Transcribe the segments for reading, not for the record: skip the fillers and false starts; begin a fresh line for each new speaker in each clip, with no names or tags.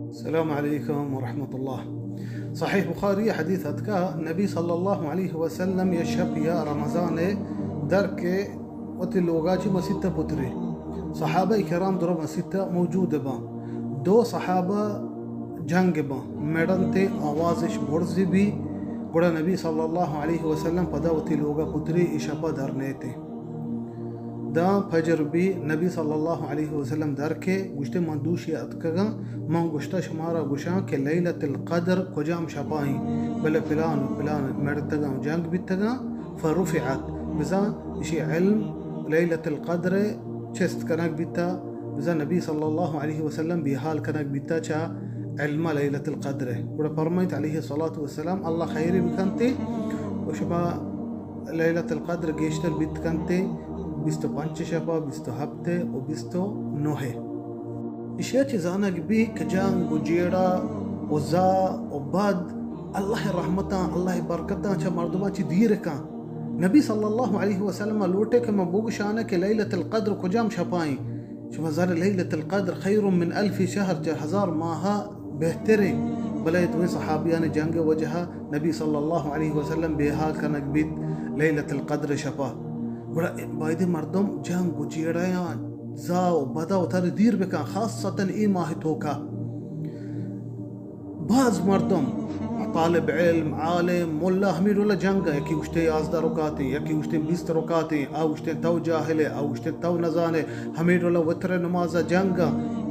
السلام عليكم ورحمة الله. صحيح بخاري حديث أتكا النبي صلى الله عليه وسلم يشب يا رمضان درك وتلوغاجي مسيطة بطري صحابة كرام درب مسيطة موجودة با دو صحابة جنگ با مردن تے آوازش مرزی بھی گوڑا نبی صلی اللہ علیہ وسلم پدا وتلوغا بطري إشابة درنے تے دا فجر بي نبي صلى الله عليه وسلم داركي گوشته من دوشي اتكغا من گوشته شمارا گوشان که ليلة القدر کجام شباهي بلا فلان وفلان مرتغا وجانگ بيتغا فرفعت بزا اشي علم ليلة القدر چست کنک بيتا بزا نبي صلى الله عليه وسلم بحال کنک بيتا چا علم ليلة القدر ودا فرميت عليه الصلاة والسلام الله خيري بكنتي وشبا ليلة القدر گيشتر بيت كنتي 25 شبا 27 و 29 اشياء چیزانا بي كجان وجيرا وزا وباد الله رحمتا الله بركتا چا مردما چي ديركا نبي صلى الله عليه وسلم لوٹے کہ مبوغ شانه کہ ليلة القدر کجام شپائیں شما زار ليلة القدر خير من 1000 شهر جا هزار ماها بهتري بلايت وين صحابيان جنگ وجها نبي صلى الله عليه وسلم بها كانك بيت ليلة القدر شپا بڑا بايدي مردم جنگ وجيريان زاو بدا وتر دير بكان خاصة اي ماهي توكا بعض مردم طالب علم عالم ملا همير ولا جنگا يكي وشتي 11 ركعتي يكي وشتي 20 ركعتي او وشتي تو جاهله او وشتي تو نزانه همير ولا وتر نماز جنگا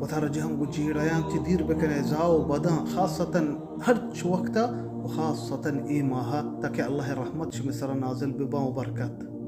وتر جنگ وجيريان تدير بكان زاو بدا خاصة هر وقتا وخاصة إيماها تكي الله رحمة شمسر نازل ببا وبركات.